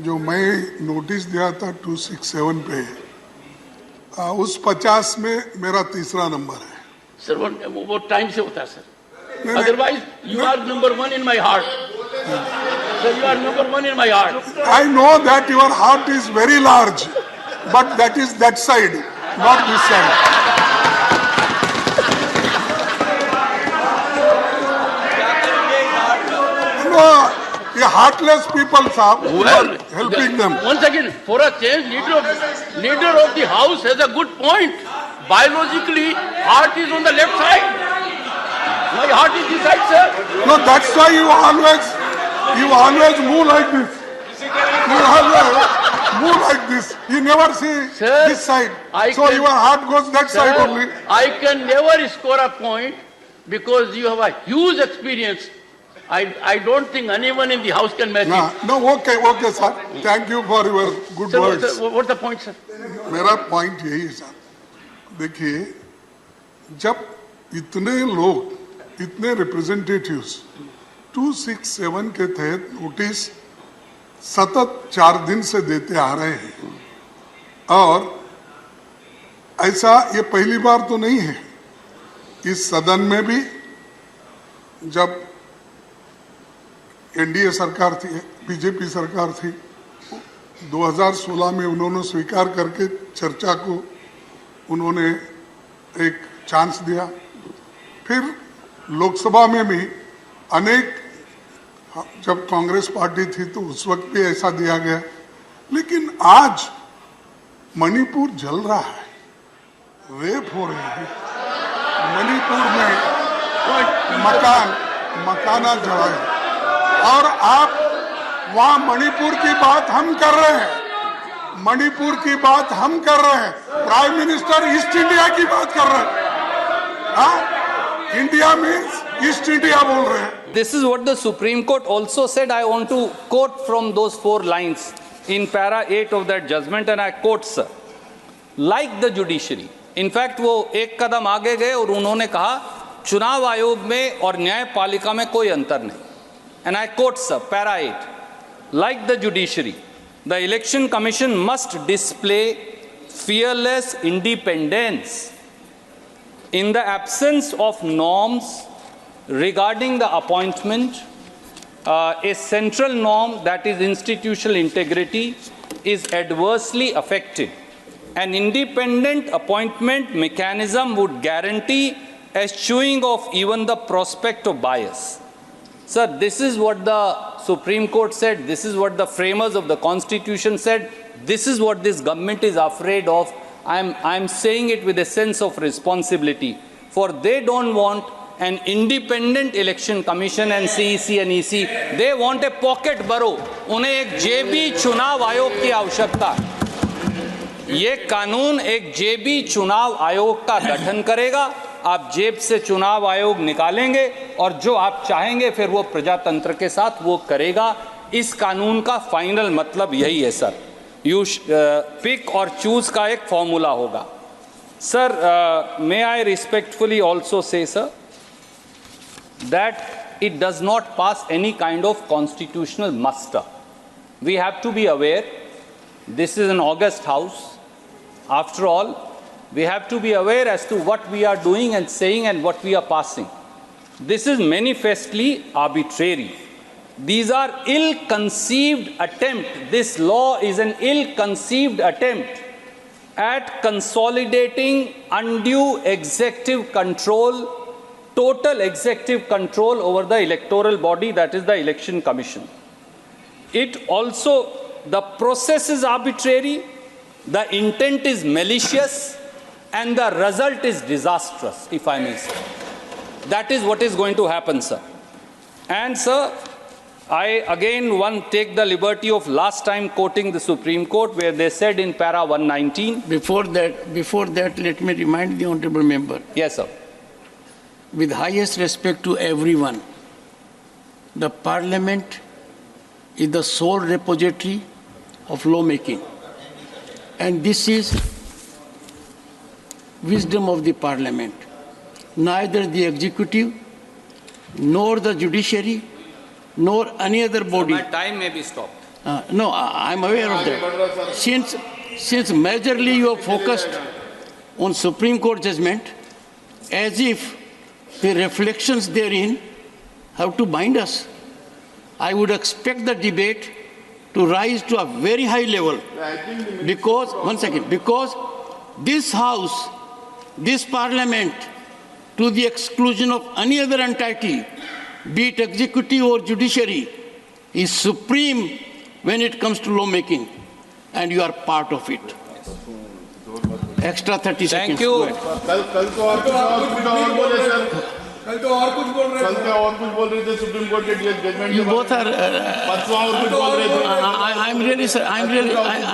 जो मैं नोटिस दिया था 267 पे, उस 50 में मेरा तीसरा नंबर है। सर वो टाइम से होता है sir, otherwise you are number 1 in my heart. Sir you are number 1 in my heart. I know that your heart is very large, but that is that side, not this side. No, ये heartless people, साहब, you are helping them. Once again, for a change, leader of the house has a good point. Biologically, heart is on the left side. My heart is this side, sir. No, that's why you always move like this. You always move like this. You never see Sir, this side. So can- your heart goes that side Sir, only. I can never score a point because you have a huge experience. I don't think anyone in the house can match it. No, okay, sir. Thank you for your good Sir, words. what's the point, sir? मेरा point यही है sir, देखिए, जब इतने लोग, इतने representatives 267 के तहत नोटिस सतत 4 दिन से देते आ रहे हैं, और ऐसा ये पहली बार तो नहीं है। इस सदन में भी जब एनडीए सरकार थी, बीजेपी सरकार थी, 2016 में उन्होंने स्वीकार करके चर्चा को उन्होंने एक चांस दिया। फिर लोकसभा में भी अनेक, जब कांग्रेस पार्टी थी तो उस वक्त भी ऐसा दिया गया। लेकिन आज मणिपुर जल रहा है, रेप हो रहे हैं मणिपुर में, मकाना जला है, और आप वहां मणिपुर की बात हम कर रहे हैं, मणिपुर की बात हम कर रहे हैं, प्राइम मिनिस्टर ईस्ट इंडिया की बात कर रहे हैं। हाँ, इंडिया मीन्स ईस्ट इंडिया बोल रहे हैं। This is what the Supreme Court also said. I want to quote from those 4 lines in para 8 of that judgment, and I quote, sir, like the judiciary. In fact, वो एक कदम आगे गए और उन्होंने कहा चुनाव आयोग में और न्यायपालिका में कोई अंतर नहीं। And I quote, sir, para 8, like the judiciary, the Election Commission must display fearless independence in the absence of norms regarding the appointment. A central norm, that is institutional integrity, is adversely affected. An independent appointment mechanism would guarantee eschewing of even the prospect of bias. Sir, this is what the Supreme Court said. This is what the framers of the Constitution said. This is what this government is afraid of. I'm saying it with a sense of responsibility. For they don't want an independent election commission and CEC and EC. They want a pocket borough. उन्हें एक जेबी चुनाव आयोग की आवश्यकता है। ये कानून एक जेबी चुनाव आयोग का गठन करेगा। आप जेब से चुनाव आयोग निकालेंगे और जो आप चाहेंगे फिर वो प्रजातंत्र के साथ वो करेगा। इस कानून का फाइनल मतलब यही है सर। यू पिक और चूज का एक फॉर्मूला होगा। Sir, may I respectfully also say sir that it does not pass any kind of constitutional muster. We have to be aware, this is an august house. After all, we have to be aware as to what we are doing and saying and what we are passing. This is manifestly arbitrary. These are ill-conceived attempts. This law is an ill-conceived attempt at consolidating undue executive control, total executive control over the electoral body, that is the Election Commission. It also, the process is arbitrary, the intent is malicious, and the result is disastrous, if I may say. That is what is going to happen, sir. And sir, I again take the liberty of last time quoting the Supreme Court where they said in para 119. Before that, let me remind the honorable member. Yes, sir. With highest respect to everyone, the Parliament is the sole repository of lawmaking. And this is wisdom of the Parliament. Neither the executive, nor the judiciary, nor any other body. So my time may be stopped. No, I'm aware of that. Since majorly you are focused on Supreme Court judgment, as if the reflections therein have to bind us, I would expect the debate to rise to a very high level. Because, one second, because this House, this Parliament, to the exclusion of any other entity, be it executive or judiciary, is supreme when it comes to lawmaking, and you are part of it. Extra 30 seconds. Thank you. कल तो और कुछ बोले sir, कल तो और कुछ बोल रहे थे, कल तो और कुछ बोल रहे थे सुप्रीम कोर्ट के जजमेंट You both are. परसों और कुछ बोल रहे थे.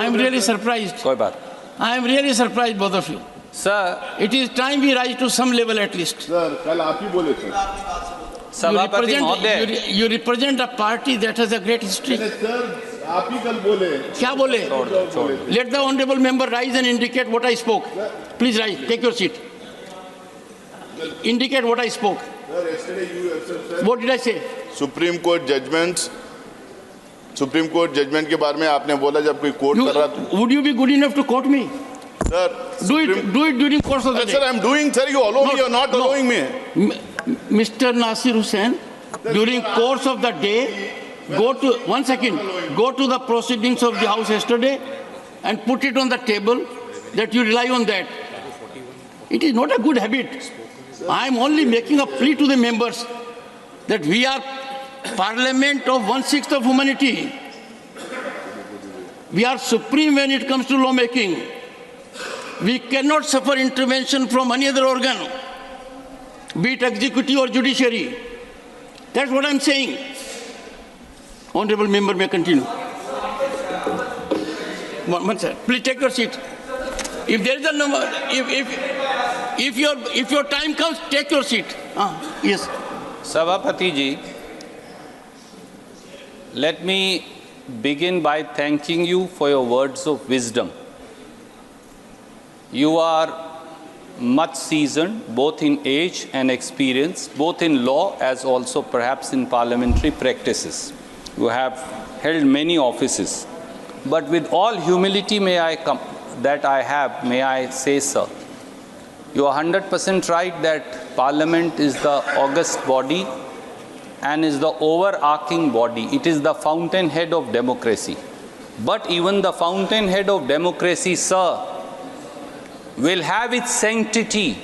I'm really surprised. कोई बात. I am really surprised, both of you. Sir, It is time we rise to some level at least. Sir कल आप ही बोले थे. सभापति महोदय. You represent a party that has a great history. Sir आप ही कल बोले. क्या बोले? Let the honorable member rise and indicate what I spoke. Please rise. Take your seat. Indicate what I spoke. Sir, yesterday you have said What did I say? Supreme court judgment के बारे में आपने बोला जब कोई court कर रहा था. Would you be good enough to quote me? Sir Do it during course of the Sir, day. I'm doing, sir, you allow me, you're not No. allowing me. Mr. Nasir Hussain, during course of the day, go to the proceedings of the House yesterday and put it on the table that you rely on that. It is not a good habit. I am only making a plea to the members that we are parliament of 1/6 of humanity. We are supreme when it comes to lawmaking. We cannot suffer intervention from any other organ, be it executive or judiciary. That's what I'm saying. Honorable member may continue. One sir, please take your seat. If there is a number, if your time comes, take your seat. Yes. सभापति जी, let me begin by thanking you for your words of wisdom. You are much seasoned, both in age and experience, both in law as also perhaps in parliamentary practices. You have held many offices. But with all humility may I say, sir, you are 100% right that Parliament is the august body and is the overarching body. It is the fountainhead of democracy. But even the fountainhead of democracy, sir, will have its sanctity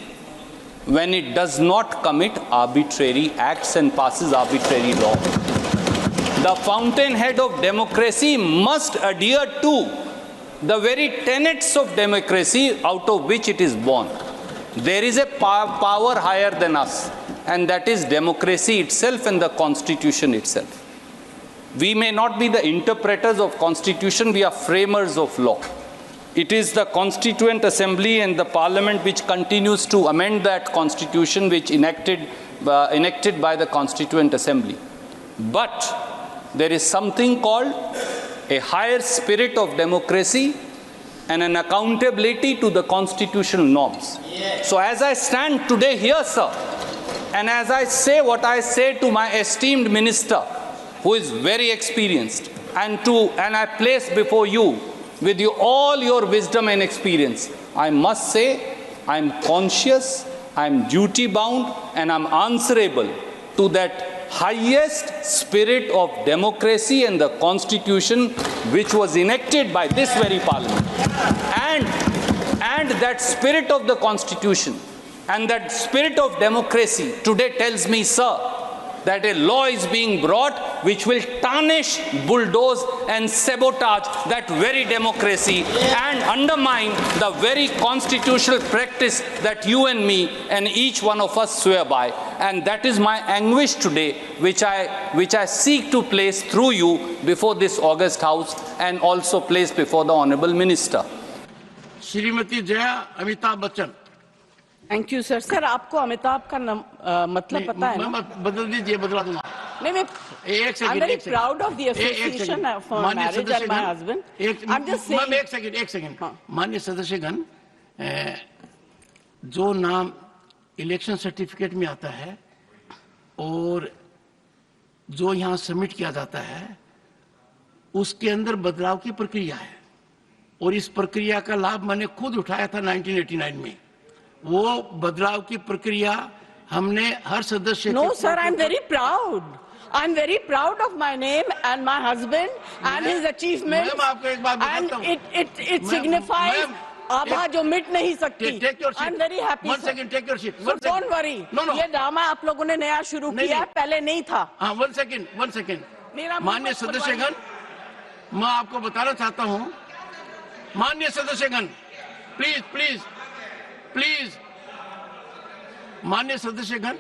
when it does not commit arbitrary acts and passes arbitrary law. The fountainhead of democracy must adhere to the very tenets of democracy out of which it is born. There is a power higher than us, and that is democracy itself and the Constitution itself. We may not be the interpreters of Constitution, we are framers of law. It is the Constituent Assembly and the Parliament which continues to amend that Constitution which enacted by the Constituent Assembly. But there is something called a higher spirit of democracy and an accountability to the constitutional norms. So as I stand today here, sir, and as I say what I say to my esteemed minister, who is very experienced, and I place before you with all your wisdom and experience, I must say I am conscious, I am duty bound, and I am answerable to that highest spirit of democracy and the Constitution which was enacted by this very Parliament. And that spirit of the Constitution and that spirit of democracy today tells me, sir, that a law is being brought which will tarnish, bulldoze and sabotage that very democracy and undermine the very constitutional practice that you and me and each one of us swear by. And that is my anguish today, which I seek to place through you before this august House and also place before the Honorable Minister. Shrimati Jaya Amitabh Bachchan. Thank you sir. Sir आपको अमिताभ का मतलब पता है ना? बदल दीजिए, बदला दूंगा. नहीं, मैं एक second, I'm very proud of the association for marriage and my husband. I'm just saying. एक सेकंड. माननीय सदस्यगण, जो नाम इलेक्शन सर्टिफिकेट में आता है और जो यहाँ सबमिट किया जाता है, उसके अंदर बदलाव की प्रक्रिया है और इस प्रक्रिया का लाभ मैंने खुद उठाया था 1989 में। वो बदलाव की प्रक्रिया हमने हर सदस्य No, sir, I'm very proud. I'm very proud of my name and my husband and his achievements. Ma'am, आपको एक बात बताता हूं। And it signifies आभा जो मिट नहीं सकती। Take your seat. I'm very happy. One sir. second, take your seat. So One don't second. worry. No. ये ड्रामा आप लोगों ने नया शुरू किया है, पहले नहीं था। हाँ, one second. मेरा माननीय सदस्यगण, मैं आपको बताना चाहता हूं, माननीय सदस्यगण, प्लीज, माननीय सदस्यगण,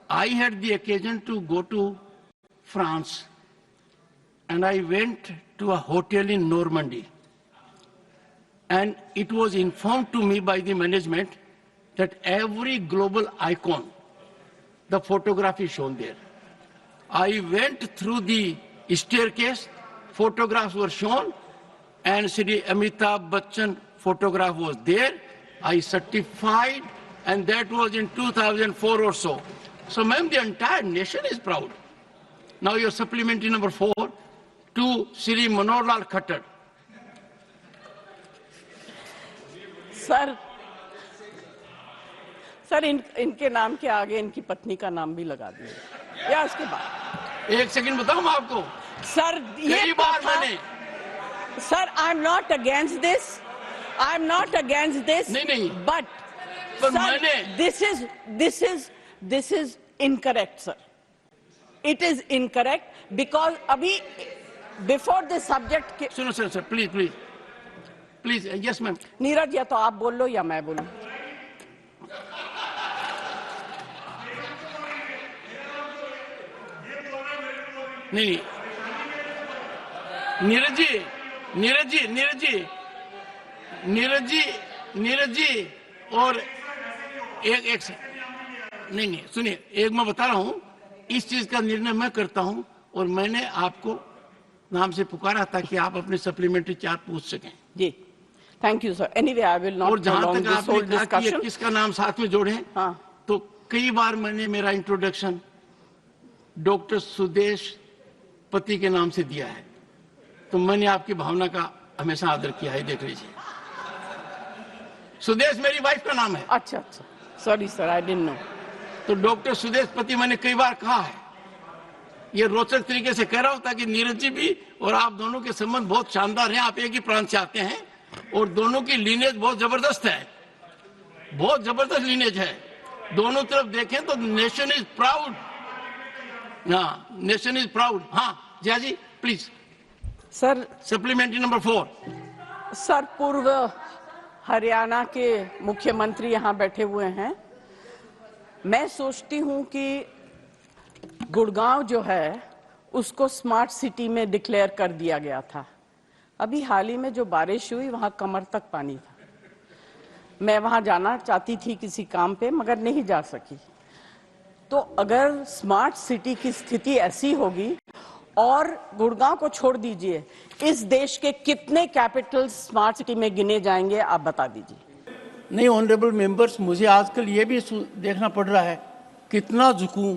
I had the occasion to go to France and I went to a hotel in Normandy. And it was informed to me by the management that every global icon, the photograph is shown there. I went through the staircase, photographs were shown, and Shri Amitabh Bachchan photograph was there. I certified, and that was in 2004 or so. So, ma'am, the entire nation is proud. Now, your supplementary number 4 to Shri Manohar Lal Khattar. Sir इनके नाम के आगे इनकी पत्नी का नाम भी लगा दिया या उसके बाद। एक सेकंड बताऊं मैं आपको। सर ये कई बार मैंने sir I am not against this नहीं but this is incorrect sir. It is incorrect because अभी बिफोर दिस सब्जेक्ट सुनो sir please yes ma'am. Neeraj या तो आप बोल लो या मैं बोलूं। नहीं नीरज जी और एक नहीं सुनिए, एक मैं बता रहा हूं, इस चीज का निर्णय मैं करता हूं और मैंने आपको नाम से पुकारा ताकि आप अपने सप्लीमेंट्री चार्ट पूछ सकें। जी thank you sir. Anyway I will not और जहां तक आपने कहा कि डिस्कशन किसका नाम साथ में जोड़े, हाँ। तो कई बार मैंने मेरा इंट्रोडक्शन डॉक्टर सुदेश पति के नाम से दिया है, तो मैंने आपकी भावना का हमेशा आदर किया है। देख लीजिए, सुदेश मेरी वाइफ का नाम है। अच्छा sorry sir, I didn't know. तो डॉक्टर सुदेश पति मैंने कई बार कहा है। ये रोचक तरीके से कह रहा हूं ताकि नीरज जी भी और आप दोनों के संबंध बहुत शानदार हैं। आप एक ही प्रांत से आते हैं और दोनों की लीनेज बहुत जबरदस्त है, बहुत जबरदस्त लीनेज है। दोनों तरफ देखें तो नेशन इज प्राउड। हाँ, नेशन इज प्राउड। हाँ Jaya ji please. Sir supplementary number 4। Sir पूर्व हरियाणा के मुख्यमंत्री यहाँ बैठे हुए हैं। मैं सोचती हूँ कि गुड़गांव जो है उसको स्मार्ट सिटी में डिक्लेयर कर दिया गया था। अभी हाल ही में जो बारिश हुई वहां कमर तक पानी था। मैं वहां जाना चाहती थी किसी काम पे मगर नहीं जा सकी। तो अगर स्मार्ट सिटी की स्थिति ऐसी होगी, और गुड़गांव को छोड़ दीजिए, इस देश के कितने कैपिटल स्मार्ट सिटी में गिने जाएंगे आप बता दीजिए। नहीं ऑनरेबल मेंबर्स, मुझे आजकल ये भी देखना पड़ रहा है कितना झुकूं,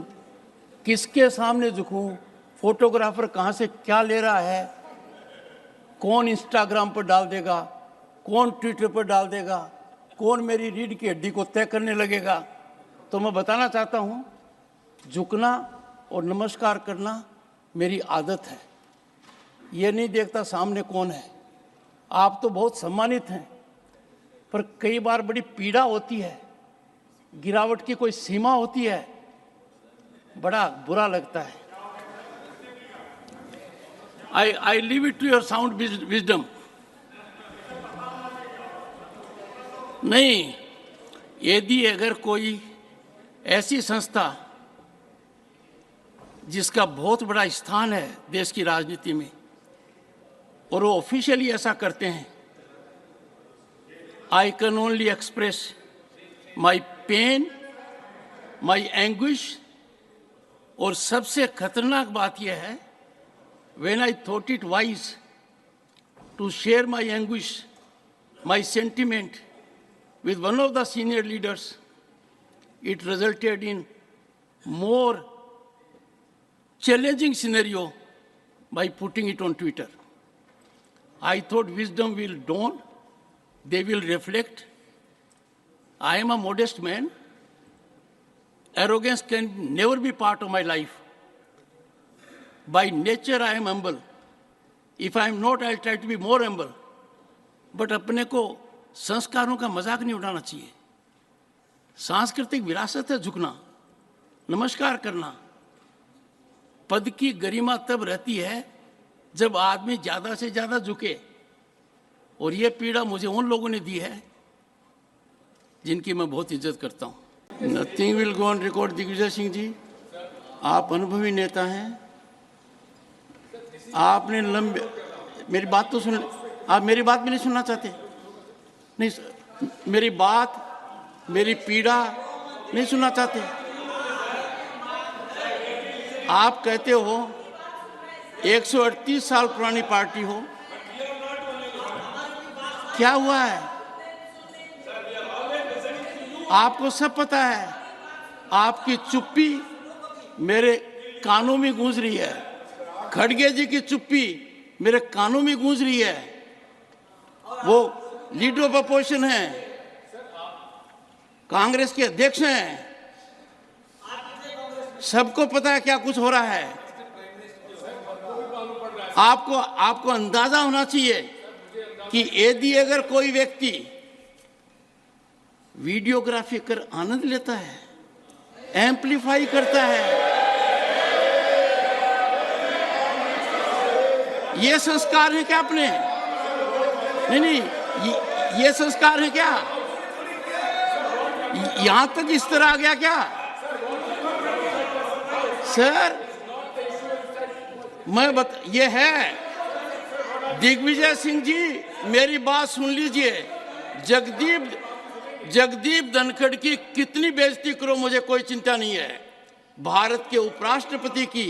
किसके सामने झुकूं, फोटोग्राफर कहाँ से क्या ले रहा है, कौन इंस्टाग्राम पर डाल देगा, कौन ट्विटर पर डाल देगा, कौन मेरी रीढ़ की हड्डी को तय करने लगेगा। तो मैं बताना चाहता हूँ, झुकना और नमस्कार करना मेरी आदत है। ये नहीं देखता सामने कौन है। आप तो बहुत सम्मानित हैं, पर कई बार बड़ी पीड़ा होती है, गिरावट की कोई सीमा होती है, बड़ा बुरा लगता है। I leave it to your sound wisdom. नहीं, यदि अगर कोई ऐसी संस्था जिसका बहुत बड़ा स्थान है देश की राजनीति में और वो ऑफिशियली ऐसा करते हैं, I can only express my pain, my anguish, और सबसे खतरनाक बात यह है, when I thought it wise to share my anguish, my sentiment with one of the senior leaders, it resulted in more challenging scenario by putting it on Twitter. I thought wisdom will dawn, they will reflect. I am a modest man. Arrogance can never be part of my life. By nature, I am humble. If I am not, I'll try to be more humble. But अपने को संस्कारों का मजाक नहीं उड़ाना चाहिए. सांस्कृतिक विरासत है झुकना, नमस्कार करना. पद की गरिमा तब रहती है जब आदमी ज्यादा से ज्यादा झुके. और ये पीड़ा मुझे उन लोगों ने दी है जिनकी मैं बहुत इज्जत करता हूँ. Nothing will go on record. Digvijaya Singh ji, आप अनुभवी नेता हैं. आपने लंबे, मेरी बात तो सुन, आप मेरी बात भी नहीं सुनना चाहते. नहीं, मेरी बात, मेरी पीड़ा नहीं सुनना चाहते. आप कहते हो 138 साल पुरानी पार्टी हो. क्या हुआ है? आपको सब पता है. आपकी चुप्पी मेरे कानों में गूंज रही है. खड़गे जी की चुप्पी मेरे कानों में गूंज रही है. वो लीडर ऑफ अपोजिशन है, कांग्रेस के अध्यक्ष हैं. सबको पता है क्या कुछ हो रहा है. आपको अंदाजा होना चाहिए कि यदि अगर कोई व्यक्ति वीडियोग्राफी कर आनंद लेता है, एम्पलीफाई करता है, ये संस्कार है क्या अपने? नहीं, ये संस्कार है क्या? यहां तक इस तरह आ गया क्या? सर, ये है. दिग्विजय सिंह जी, मेरी बात सुन लीजिए. जगदीप धनखड़ की कितनी बेइज्जती करो, मुझे कोई चिंता नहीं है. भारत के उपराष्ट्रपति की,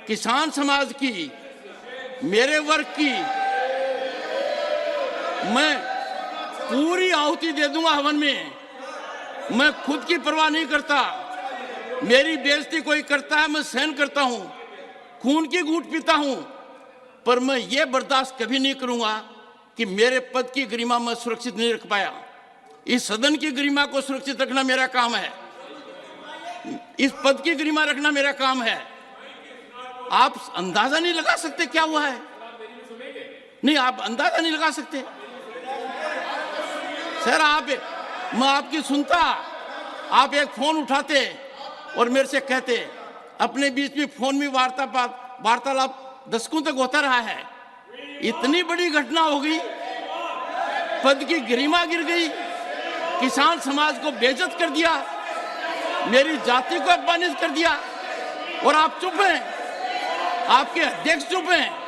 किसान समाज की, मेरे वर्ग की मैं पूरी आहुति दे दूंगा हवन में. मैं खुद की परवाह नहीं करता. मेरी बेइज्जती कोई करता है, मैं सहन करता हूं, खून की घूंट पीता हूं. पर मैं ये बर्दाश्त कभी नहीं करूंगा कि मेरे पद की गरिमा मैं सुरक्षित नहीं रख पाया. इस सदन की गरिमा को सुरक्षित रखना मेरा काम है. इस पद की गरिमा रखना मेरा काम है. आप अंदाजा नहीं लगा सकते क्या हुआ है. नहीं, आप अंदाजा नहीं लगा सकते. सर, मैं आपकी सुनता, आप एक फोन उठाते और मेरे से कहते. अपने बीच में फोन में वार्तालाप दशकों तक होता रहा है. इतनी बड़ी घटना हो गई, पद की गरिमा गिर गई, किसान समाज को बेइज्जत कर दिया, मेरी जाति को अपमानित कर दिया, और आप चुप हैं. आपके अध्यक्ष चुप हैं.